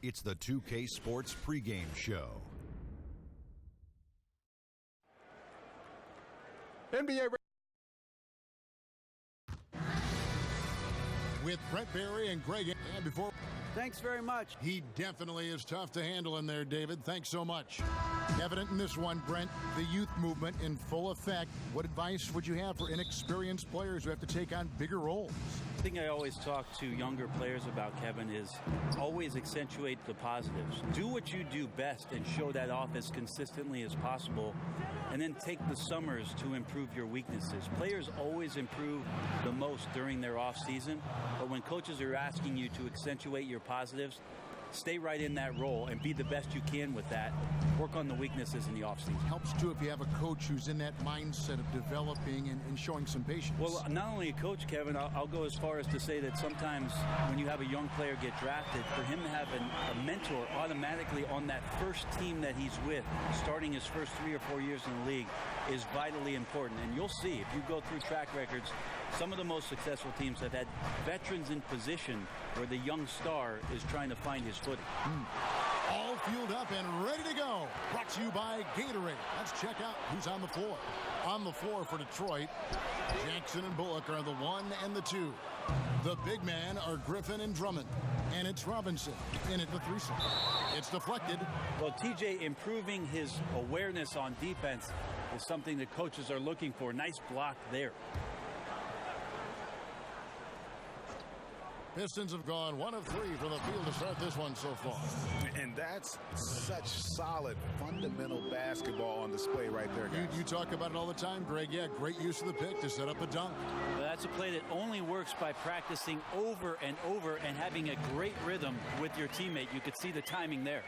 It's the 2K Sports pregame show. NBA with Brett Barry and Greg. And before, thanks very much. He definitely is tough to handle in there, David. Thanks so much. Evident in this one, Brent, the youth movement in full effect. What advice would you have for inexperienced players who have to take on bigger roles? The thing I always talk to younger players about, Kevin, is always accentuate the positives. Do what you do best and show that off as consistently as possible, and then take the summers to improve your weaknesses. Players always improve the most during their off season, but when coaches are asking you to accentuate your positives, stay right in that role and be the best you can with that. Work on the weaknesses in the offseason. Helps too if you have a coach who's in that mindset of developing and showing some patience. Well, not only a coach, Kevin, I'll go as far as to say that sometimes when you have a young player get drafted, for him to have a mentor automatically on that first team that he's with, starting his first 3 or 4 years in the league, is vitally important. And you'll see, if you go through track records, some of the most successful teams have had veterans in position where the young star is trying to find his footing. All fueled up and ready to go. Brought to you by Gatorade. Let's check out who's on the floor. On the floor for Detroit, Jackson and Bullock are the 1 and the 2. The big men are Griffin and Drummond. And it's Robinson in at the 3 slot. It's deflected. Well, TJ improving his awareness on defense is something that coaches are looking for. Nice block there. Pistons have gone 1 of 3 from the field to start this one so far. And that's such solid, fundamental basketball on display right there, guys. You talk about it all the time, Greg. Yeah, great use of the pick to set up a dunk. Well, that's a play that only works by practicing over and over and having a great rhythm with your teammate. You could see the timing there.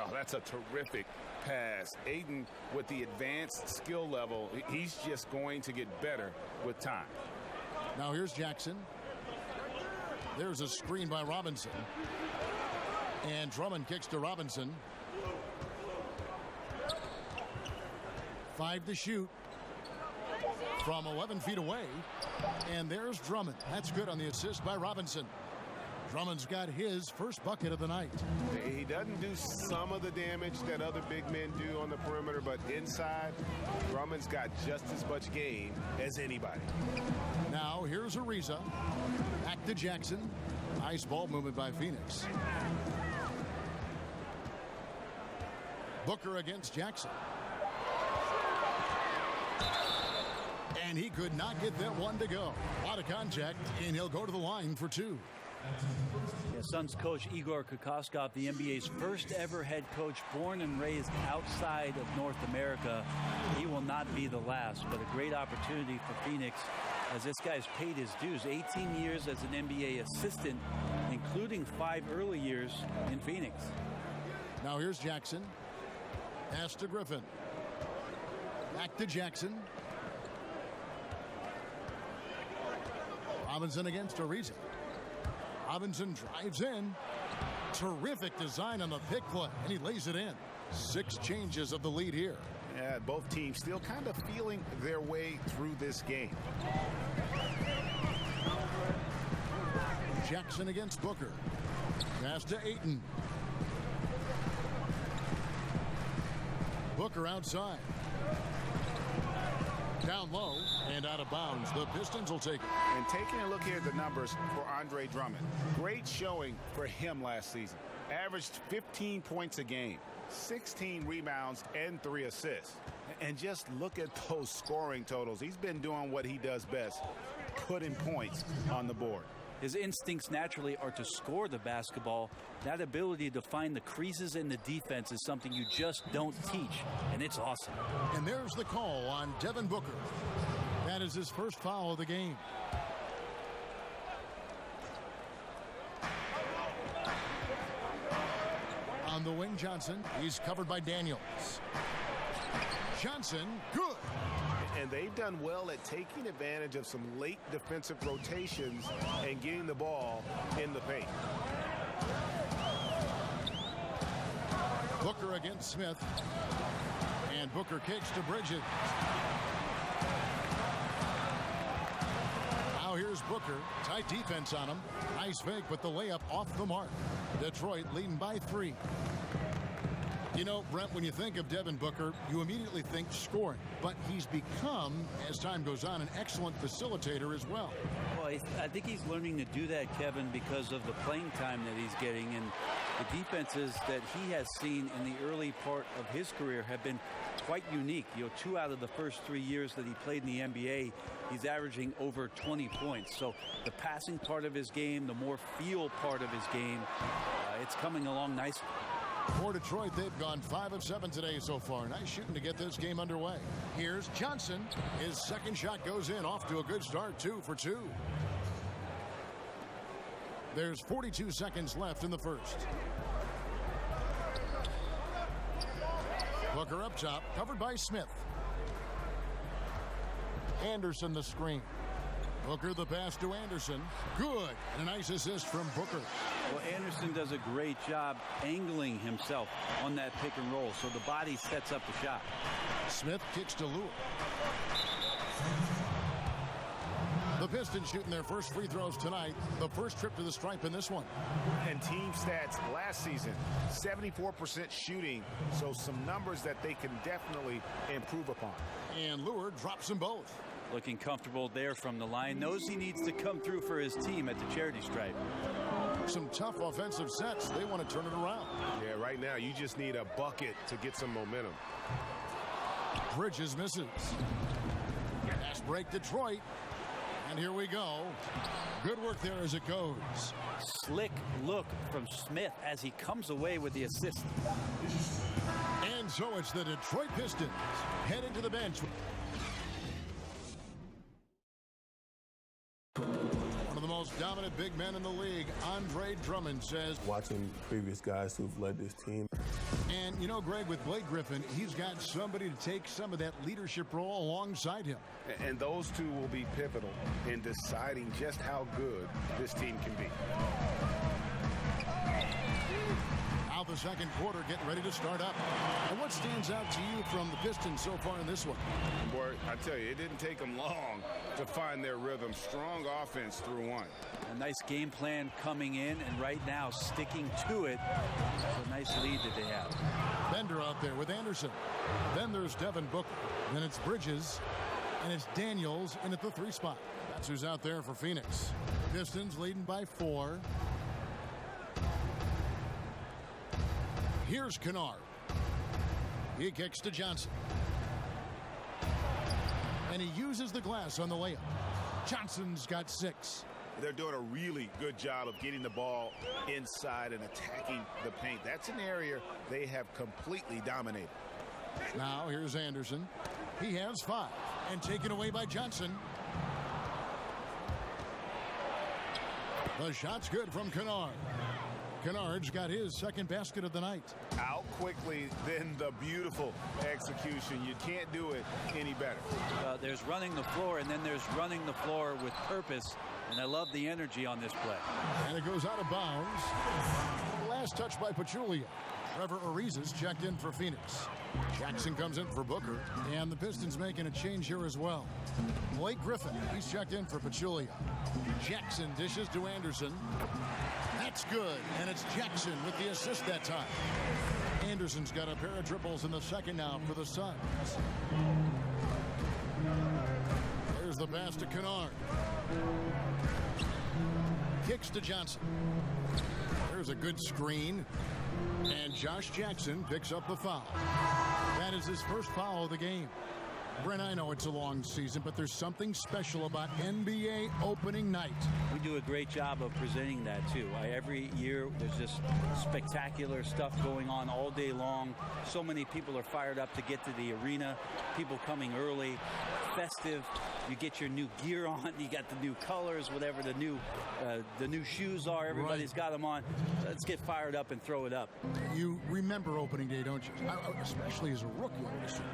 Oh, that's a terrific pass. Ayton, with the advanced skill level, he's just going to get better with time. Now here's Jackson. There's a screen by Robinson. And Drummond kicks to Robinson. 5 to shoot from 11 feet away. And there's Drummond. That's good on the assist by Robinson. Drummond's got his first bucket of the night. He doesn't do some of the damage that other big men do on the perimeter, but inside, Drummond's got just as much game as anybody. Now here's Ariza. Back to Jackson. Nice ball movement by Phoenix. Booker against Jackson. And he could not get that one to go. A lot of contact, and he'll go to the line for 2. Yeah, Suns coach Igor Kokoskov, the NBA's first ever head coach, born and raised outside of North America. He will not be the last, but a great opportunity for Phoenix as this guy's paid his dues. 18 years as an NBA assistant, including 5 early years in Phoenix. Now here's Jackson. Pass to Griffin. Back to Jackson. Robinson against Ariza. Robinson drives in. Terrific design on the pick play, and he lays it in. 6 changes of the lead here. Yeah, both teams still kind of feeling their way through this game. Jackson against Booker. Pass to Ayton. Booker outside. Down low and out of bounds. The Pistons will take it. And taking a look here at the numbers for Andre Drummond. Great showing for him last season. Averaged 15 points a game, 16 rebounds, and 3 assists. And just look at those scoring totals. He's been doing what he does best, putting points on the board. His instincts naturally are to score the basketball. That ability to find the creases in the defense is something you just don't teach, and it's awesome. And there's the call on Devin Booker. That is his first foul of the game. On the wing, Johnson. He's covered by Daniels. Johnson, good. And they've done well at taking advantage of some late defensive rotations and getting the ball in the paint. Booker against Smith. And Booker kicks to Bridges. Now here's Booker. Tight defense on him. Nice fake, but the layup off the mark. Detroit leading by 3. You know, Brent, when you think of Devin Booker, you immediately think scoring. But he's become, as time goes on, an excellent facilitator as well. Well, I think he's learning to do that, Kevin, because of the playing time that he's getting. And the defenses that he has seen in the early part of his career have been quite unique. 2 out of the first 3 years that he played in the NBA, he's averaging over 20 points. So the passing part of his game, the more feel part of his game, it's coming along nicely. For Detroit, they've gone 5 of 7 today so far. Nice shooting to get this game underway. Here's Johnson. His second shot goes in, off to a good start, 2 for 2. There's 42 seconds left in the first. Booker up top, covered by Smith. Anderson the screen. Booker the pass to Anderson. Good. And a nice assist from Booker. Well, Anderson does a great job angling himself on that pick and roll, so the body sets up the shot. Smith kicks to Lure. The Pistons shooting their first free throws tonight. The first trip to the stripe in this one. And team stats last season, 74% shooting, so some numbers that they can definitely improve upon. And Lure drops them both. Looking comfortable there from the line. Knows he needs to come through for his team at the charity stripe. Some tough offensive sets. They want to turn it around. Yeah, right now you just need a bucket to get some momentum. Bridges misses. Fast break Detroit. And here we go. Good work there as it goes. Slick look from Smith as he comes away with the assist. And so it's the Detroit Pistons heading to the bench. One of the most dominant big men in the league, Andre Drummond, says, Watching previous guys who've led this team. And, you know, Greg, with Blake Griffin, he's got somebody to take some of that leadership role alongside him. And those two will be pivotal in deciding just how good this team can be. Now the second quarter getting ready to start up. And what stands out to you from the Pistons so far in this one? Boy, I tell you, it didn't take them long to find their rhythm. Strong offense through one. A nice game plan coming in, and right now sticking to it. It's a nice lead that they have. Bender out there with Anderson. Then there's Devin Booker. Then it's Bridges. And it's Daniels in at the 3 spot. That's who's out there for Phoenix. Pistons leading by 4. Here's Kennard. He kicks to Johnson. And he uses the glass on the layup. Johnson's got 6. They're doing a really good job of getting the ball inside and attacking the paint. That's an area they have completely dominated. Now here's Anderson. He has 5 and taken away by Johnson. The shot's good from Kennard. Kennard's got his second basket of the night. Out quickly, then the beautiful execution. You can't do it any better. There's running the floor, and then there's running the floor with purpose. And I love the energy on this play. And it goes out of bounds. Last touch by Pachulia. Trevor Ariza's checked in for Phoenix. Jackson comes in for Booker. And the Pistons making a change here as well. Blake Griffin, he's checked in for Pachulia. Jackson dishes to Anderson. That's good. And it's Jackson with the assist that time. Anderson's got a pair of triples in the second now for the Suns. There's the pass to Kennard. Kicks to Johnson. There's a good screen. And Josh Jackson picks up the foul. That is his first foul of the game. Brent, I know it's a long season, but there's something special about NBA opening night. We do a great job of presenting that, too. Every year, there's just spectacular stuff going on all day long. So many people are fired up to get to the arena. People coming early, festive. You get your new gear on. You got the new colors, whatever the new shoes are. Everybody's got them on. Let's get fired up and throw it up. You remember opening day, don't you? Especially as a rookie.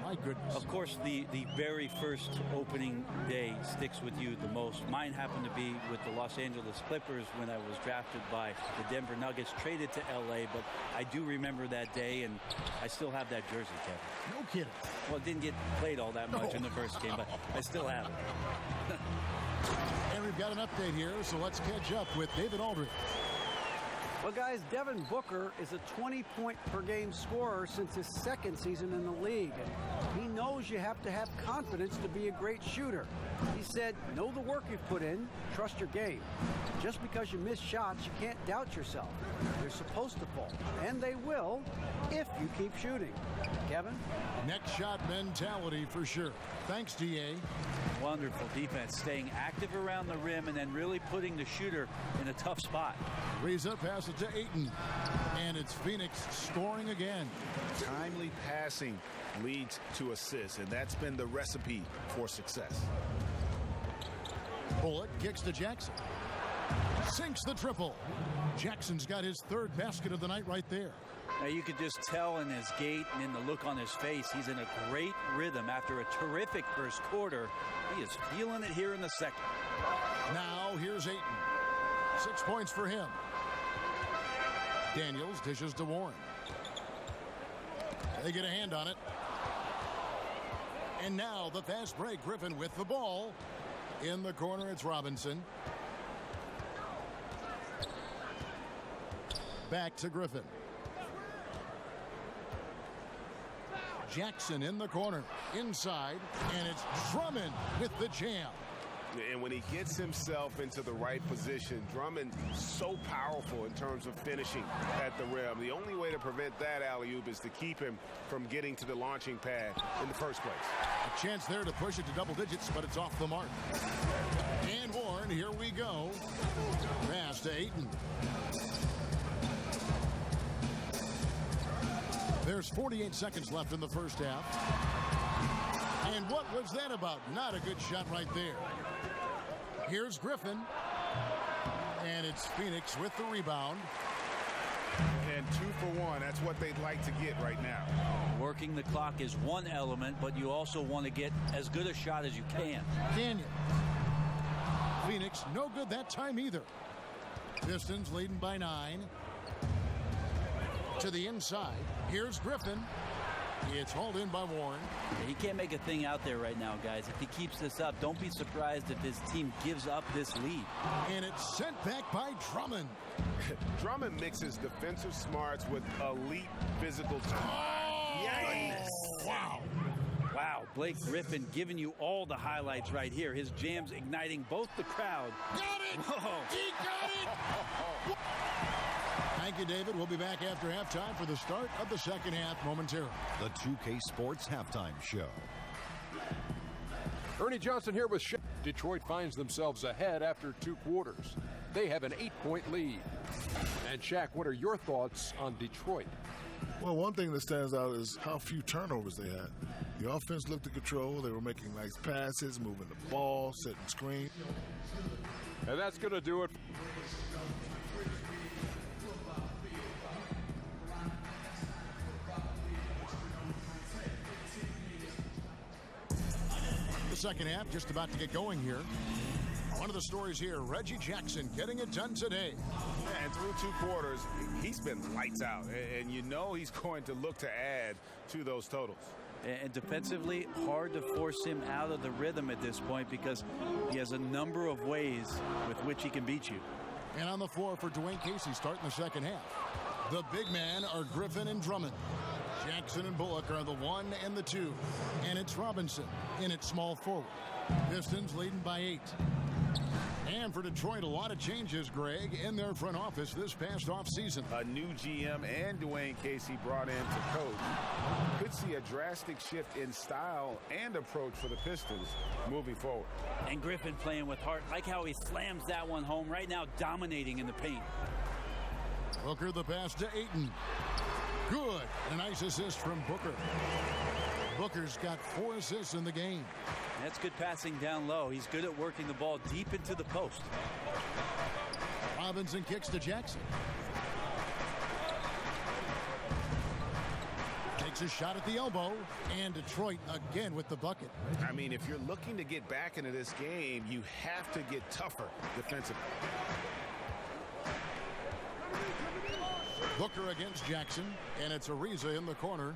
My goodness. Of course, the very first opening day sticks with you the most. Mine happened to be with the Los Angeles Clippers when I was drafted by the Denver Nuggets, traded to L.A., but I do remember that day, and I still have that jersey, Kevin. No kidding. Well, it didn't get played all that much in the first game, but I still have it. And we've got an update here, so let's catch up with David Aldridge. Well, guys, Devin Booker is a 20-point-per-game scorer since his second season in the league. He knows you have to have confidence to be a great shooter. He said, know the work you've put in, trust your game. Just because you miss shots, you can't doubt yourself. You're supposed to fall, and they will if you keep shooting. Kevin? Next shot mentality for sure. Thanks, D.A. Wonderful defense, staying active around the rim and then really putting the shooter in a tough spot. Reza passes to Ayton, and it's Phoenix scoring again. Timely passing leads to assists, and that's been the recipe for success. Bullock kicks to Jackson. Sinks the triple. Jackson's got his third basket of the night right there. Now you could just tell in his gait and in the look on his face, he's in a great rhythm after a terrific first quarter. He is feeling it here in the second. Now here's Ayton. 6 points for him. Daniels dishes to Warren. They get a hand on it. And now the fast break. Griffin with the ball. In the corner, it's Robinson. Back to Griffin. Jackson in the corner. Inside. And it's Drummond with the jam. And when he gets himself into the right position, Drummond so powerful in terms of finishing at the rim. The only way to prevent that alley-oop is to keep him from getting to the launching pad in the first place. A chance there to push it to double digits, but it's off the mark. And Warren, here we go. Pass to Ayton. There's 48 seconds left in the first half. And what was that about? Not a good shot right there. Here's Griffin. And it's Phoenix with the rebound. And 2 for 1. That's what they'd like to get right now. Working the clock is one element, but you also want to get as good a shot as you can. Canyon. Phoenix, no good that time either. Pistons leading by 9. To the inside. Here's Griffin. It's hauled in by Warren. He can't make a thing out there right now, guys. If he keeps this up, don't be surprised if his team gives up this lead. And it's sent back by Drummond. Drummond mixes defensive smarts with elite physical talent. Oh, Yikes. Wow. Wow, Blake Griffin giving you all the highlights right here. His jams igniting both the crowd. Got it! Whoa. He got it! Thank you, David. We'll be back after halftime for the start of the second half momentarily. The 2K Sports Halftime Show. Ernie Johnson here with Shaq. Detroit finds themselves ahead after 2 quarters. They have an 8-point lead. And Shaq, what are your thoughts on Detroit? Well, one thing that stands out is how few turnovers they had. The offense looked in control. They were making nice passes, moving the ball, setting screen. And that's going to do it. The second half just about to get going here. One of the stories here, Reggie Jackson getting it done today. And through 2 quarters, he's been lights out. And you know he's going to look to add to those totals. And defensively, hard to force him out of the rhythm at this point because he has a number of ways with which he can beat you. And on the floor for Dwayne Casey starting the second half. The big men are Griffin and Drummond. Jackson and Bullock are the 1 and the 2. And it's Robinson in at small forward. Pistons leading by 8. And for Detroit, a lot of changes, Greg, in their front office this past offseason. A new GM and Dwayne Casey brought in to coach. Could see a drastic shift in style and approach for the Pistons moving forward. And Griffin playing with heart. Like how he slams that one home right now, dominating in the paint. Booker the pass to Ayton. Good. A nice assist from Booker. Booker's got 4 assists in the game. That's good passing down low. He's good at working the ball deep into the post. Robinson kicks to Jackson. Takes a shot at the elbow. And Detroit again with the bucket. I mean, if you're looking to get back into this game, you have to get tougher defensively. Booker against Jackson, and it's Ariza in the corner.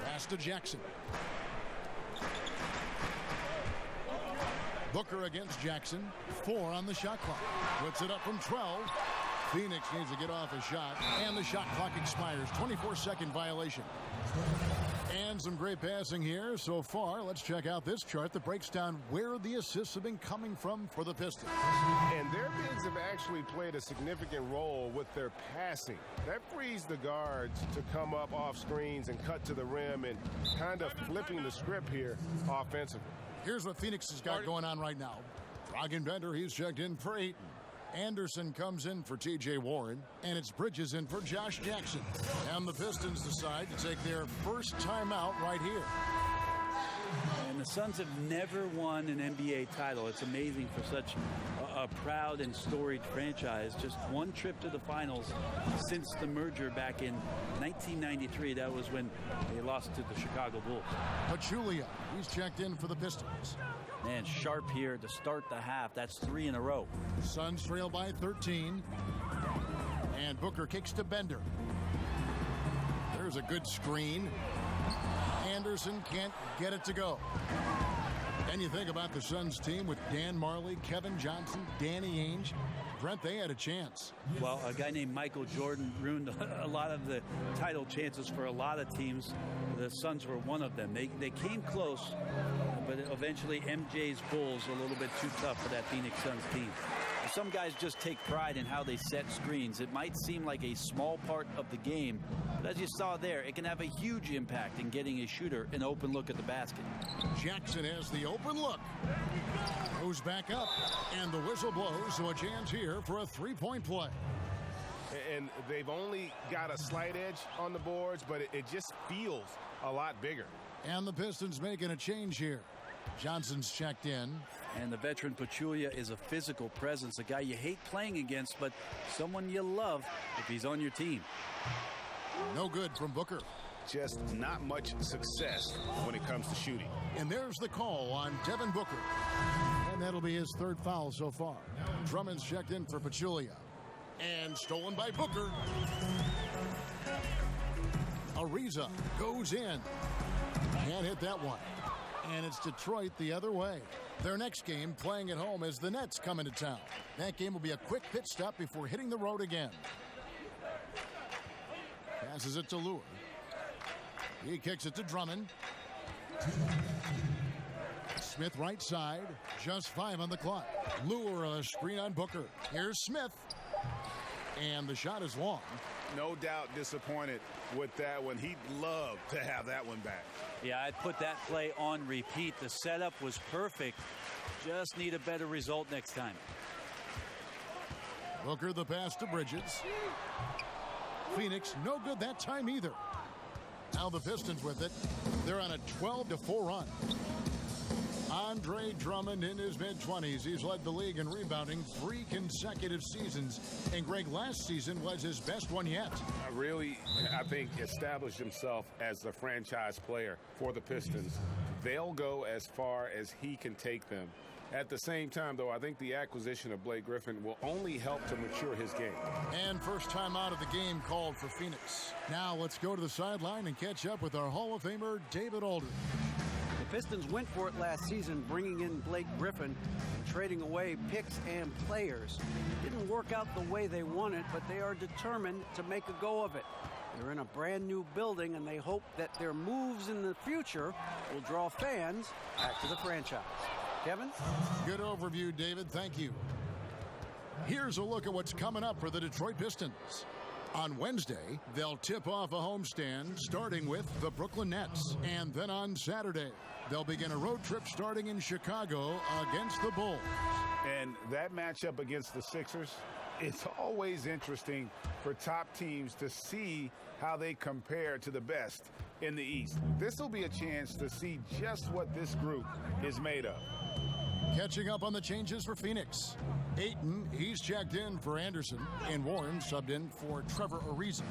Pass to Jackson. Booker against Jackson. 4 on the shot clock. Puts it up from 12. Phoenix needs to get off a shot, and the shot clock expires. 24-second violation. And some great passing here so far. Let's check out this chart that breaks down where the assists have been coming from for the Pistons. And their bigs have actually played a significant role with their passing. That frees the guards to come up off screens and cut to the rim and kind of flipping the script here offensively. Here's what Phoenix has got going on right now. Dragan Bender, he's checked in for Ayton. Anderson comes in for T.J. Warren, and it's Bridges in for Josh Jackson. And the Pistons decide to take their first timeout right here. And the Suns have never won an NBA title. It's amazing for such a proud and storied franchise. Just one trip to the finals since the merger back in 1993. That was when they lost to the Chicago Bulls. Pachulia, he's checked in for the Pistons. Man, Sharp here to start the half. That's 3 in a row. Suns trail by 13. And Booker kicks to Bender. There's a good screen. Anderson can't get it to go. And you think about the Suns team with Dan Marley, Kevin Johnson, Danny Ainge. Brent, they had a chance. Well, a guy named Michael Jordan ruined a lot of the title chances for a lot of teams. The Suns were one of them. They came close, but eventually MJ's Bulls a little bit too tough for that Phoenix Suns team. Some guys just take pride in how they set screens. It might seem like a small part of the game, but as you saw there, it can have a huge impact in getting a shooter an open look at the basket. Jackson has the open look. Goes back up, and the whistle blows, so a chance here for a three-point play. And they've only got a slight edge on the boards, but it just feels a lot bigger. And the Pistons making a change here. Johnson's checked in. And the veteran Pachulia is a physical presence, a guy you hate playing against, but someone you love if he's on your team. No good from Booker. Just not much success when it comes to shooting. And there's the call on Devin Booker. And that'll be his third foul so far. Drummond's checked in for Pachulia. And stolen by Booker. Ariza goes in. Can't hit that one. And it's Detroit the other way. Their next game, playing at home, as the Nets come into town. That game will be a quick pit stop before hitting the road again. Passes it to Lure. He kicks it to Drummond. Smith right side. Just 5 on the clock. Lure a screen on Booker. Here's Smith. And the shot is long. No doubt disappointed with that one. He'd love to have that one back. Yeah, I'd put that play on repeat. The setup was perfect. Just need a better result next time. Booker the pass to Bridges. Phoenix no good that time either. Now the Pistons with it. They're on a 12-4 run. Andre Drummond in his mid-20s. He's led the league in rebounding 3 consecutive seasons. And Greg, last season was his best one yet. I think, established himself as the franchise player for the Pistons. They'll go as far as he can take them. At the same time, though, I think the acquisition of Blake Griffin will only help to mature his game. And first time out of the game called for Phoenix. Now let's go to the sideline and catch up with our Hall of Famer, David Aldridge. The Pistons went for it last season, bringing in Blake Griffin and trading away picks and players. Didn't work out the way they wanted, but they are determined to make a go of it. They're in a brand new building, and they hope that their moves in the future will draw fans back to the franchise. Kevin? Good overview, David. Thank you. Here's a look at what's coming up for the Detroit Pistons. On Wednesday, they'll tip off a homestand starting with the Brooklyn Nets. And then on Saturday, they'll begin a road trip starting in Chicago against the Bulls. And that matchup against the Sixers, it's always interesting for top teams to see how they compare to the best in the East. This will be a chance to see just what this group is made of. Catching up on the changes for Phoenix. Ayton, he's checked in for Anderson, and Warren subbed in for Trevor Ariza.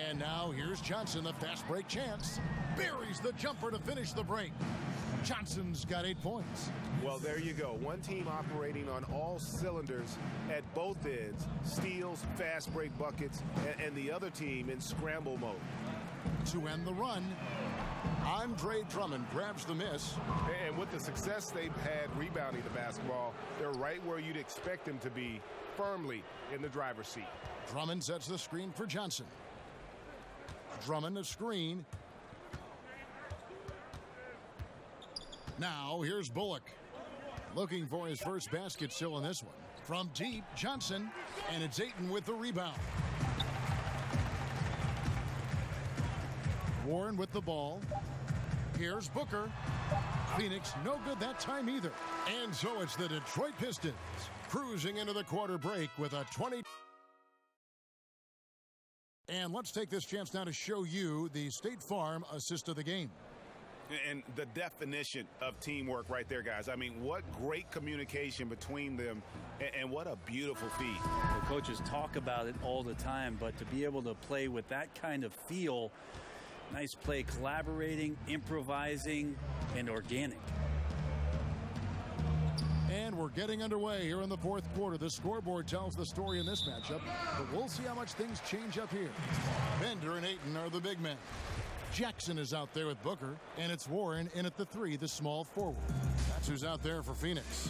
And now here's Johnson, the fast break chance. Buries the jumper to finish the break. Johnson's got 8 points. Well, there you go. One team operating on all cylinders at both ends. Steals, fast break buckets, and the other team in scramble mode. To end the run, Andre Drummond grabs the miss. And with the success they've had rebounding the basketball, they're right where you'd expect them to be, firmly in the driver's seat. Drummond sets the screen for Johnson. Drummond a screen. Now here's Bullock. Looking for his first basket still in this one. From deep, Johnson, and it's Ayton with the rebound. Warren with the ball. Here's Booker. Phoenix no good that time either. And so it's the Detroit Pistons cruising into the quarter break with a 20. And let's take this chance now to show you the State Farm assist of the game. And the definition of teamwork right there, guys. I mean, what great communication between them, and what a beautiful feed. The coaches talk about it all the time, but to be able to play with that kind of feel, nice play, collaborating, improvising, and organic. And we're getting underway here in the fourth quarter. The scoreboard tells the story in this matchup, but we'll see how much things change up here. Bender and Ayton are the big men. Jackson is out there with Booker, and it's Warren in at the 3, the small forward. That's who's out there for Phoenix.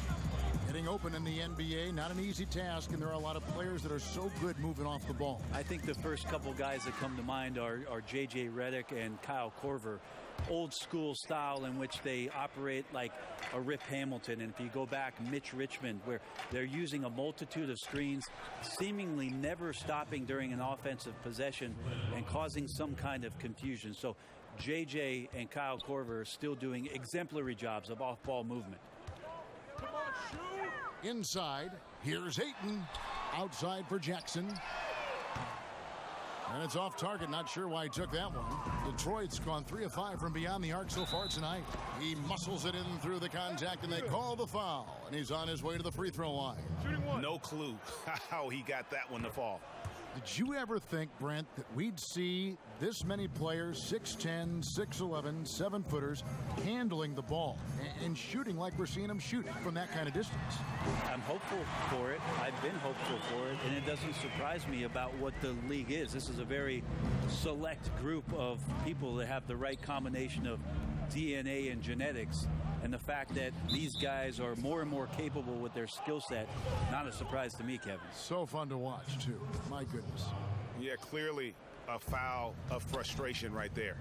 Getting open in the NBA, not an easy task, and there are a lot of players that are so good moving off the ball. I think the first couple guys that come to mind are J.J. Redick and Kyle Korver. Old school style in which they operate like a Rip Hamilton. And if you go back, Mitch Richmond, where they're using a multitude of screens, seemingly never stopping during an offensive possession and causing some kind of confusion. So J.J. and Kyle Korver are still doing exemplary jobs of off-ball movement. Inside, here's Ayton. Outside for Jackson. And it's off target. Not sure why he took that one. Detroit's gone 3 of 5 from beyond the arc so far tonight. He muscles it in through the contact, and they call the foul. And he's on his way to the free throw line. No clue how he got that one to fall. Did you ever think, Brent, that we'd see this many players, 6'10", 6'11", 7-footers, handling the ball and shooting like we're seeing them shoot from that kind of distance? I'm hopeful for it. I've been hopeful for it, and it doesn't surprise me about what the league is. This is a very select group of people that have the right combination of DNA and genetics, and the fact that these guys are more and more capable with their skill set, not a surprise to me, Kevin. So fun to watch, too. My goodness. Yeah, clearly a foul of frustration right there.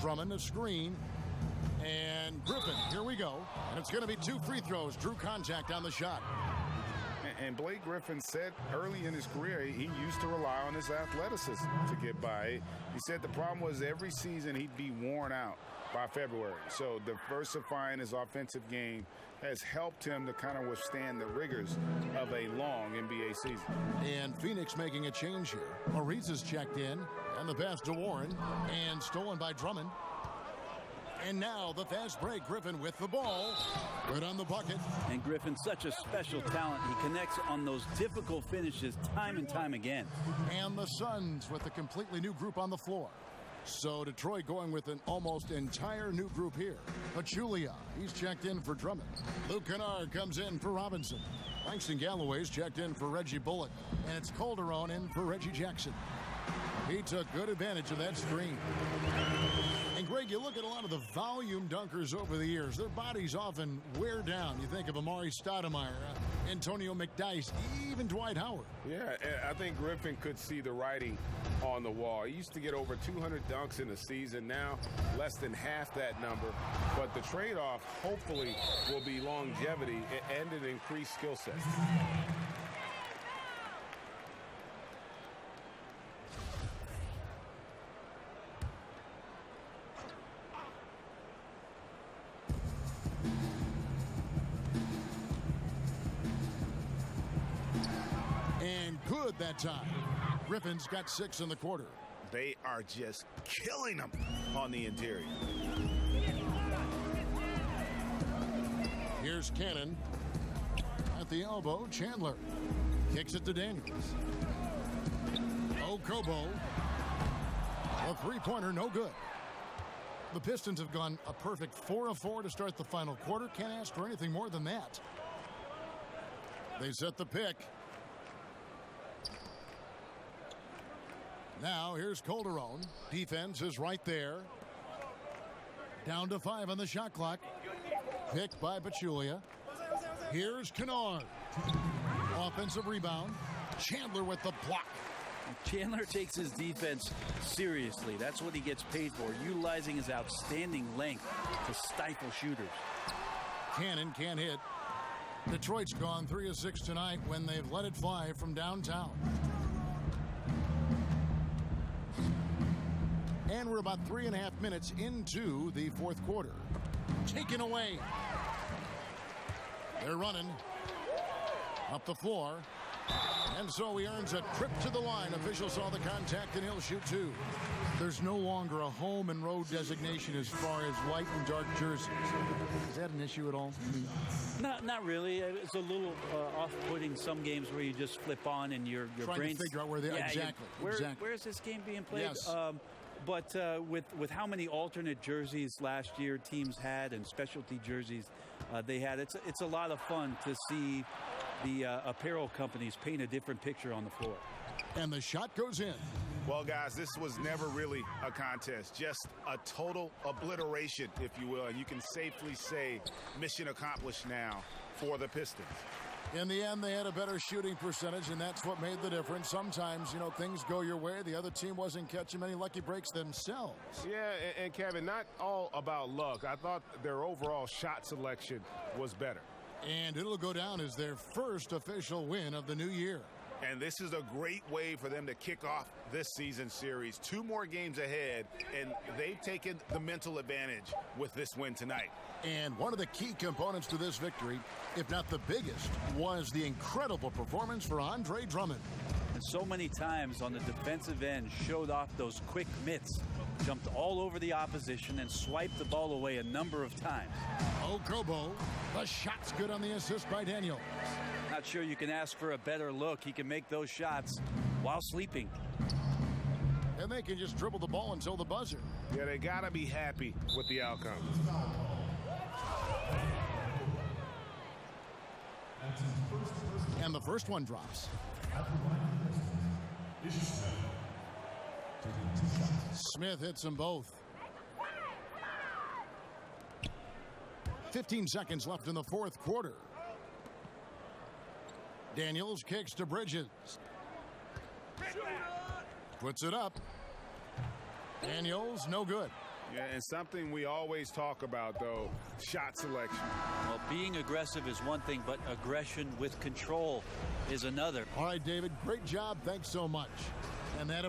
Drummond a screen. And Griffin, here we go. And it's going to be 2 free throws. Drew contact on the shot. And Blake Griffin said early in his career he used to rely on his athleticism to get by. He said the problem was every season he'd be worn out by February. So diversifying his offensive game has helped him to kind of withstand the rigors of a long NBA season. And Phoenix making a change here. Ariza's checked in, and the pass to Warren, and stolen by Drummond. And now the fast break. Griffin with the ball. Right on the bucket. And Griffin's such a special talent. He connects on those difficult finishes time and time again. And the Suns with a completely new group on the floor. So Detroit going with an almost entire new group here. Pachulia, he's checked in for Drummond. Luke Kennard comes in for Robinson. Langston Galloway's checked in for Reggie Bullock. And it's Calderon in for Reggie Jackson. He took good advantage of that screen. And Greg, you look at a lot of the volume dunkers over the years. Their bodies often wear down. You think of Amari Stoudemire, Antonio McDyess, even Dwight Howard. Yeah, I think Griffin could see the writing on the wall. He used to get over 200 dunks in a season. Now, less than half that number. But the trade-off, hopefully, will be longevity and an increased skill set. And good that time. Griffin's got 6 in the quarter. They are just killing them on the interior. Here's Cannon. At the elbow, Chandler. Kicks it to Daniels. Okobo. A three-pointer, no good. The Pistons have gone a perfect 4 of 4 to start the final quarter. Can't ask for anything more than that. They set the pick. Now here's Calderon. Defense is right there. Down to 5 on the shot clock. Picked by Pachulia. Here's Kennard. Offensive rebound. Chandler with the block. Chandler takes his defense seriously. That's what he gets paid for, utilizing his outstanding length to stifle shooters. Cannon can't hit. Detroit's gone 3 of 6 tonight when they've let it fly from downtown. And we're about 3.5 minutes into the fourth quarter. Taken away. They're running up the floor. And so he earns a trip to the line. Officials saw the contact and he'll shoot 2. There's no longer a home and road designation as far as white and dark jerseys. Is that an issue at all? Not really. It's a little off-putting some games where you just flip on and your trying brain's to figure out where they exactly. Where's this game being played? Yes. But with how many alternate jerseys last year teams had and specialty jerseys they had, it's a lot of fun to see the apparel companies paint a different picture on the floor. And the shot goes in. Well, guys, this was never really a contest, just a total obliteration, if you will. And you can safely say mission accomplished now for the Pistons. In the end, they had a better shooting percentage, and that's what made the difference. Sometimes, things go your way. The other team wasn't catching many lucky breaks themselves. Yeah, and Kevin, not all about luck. I thought their overall shot selection was better. And it'll go down as their first official win of the new year. And this is a great way for them to kick off this season series. 2 more games ahead, and they've taken the mental advantage with this win tonight. And one of the key components to this victory, if not the biggest, was the incredible performance for Andre Drummond. And so many times on the defensive end showed off those quick mitts, jumped all over the opposition and swiped the ball away a number of times. Okobo, the shot's good on the assist by Daniel. Not sure you can ask for a better look. He can make those shots while sleeping. And they can just dribble the ball until the buzzer. Yeah, they got to be happy with the outcome. And the first one drops. Smith hits them both. 15 seconds left in the fourth quarter. Daniels kicks to Bridges. Puts it up. Daniels, no good. Yeah, and something we always talk about, though, shot selection. Well, being aggressive is one thing, but aggression with control is another. All right, David, great job. Thanks so much. And that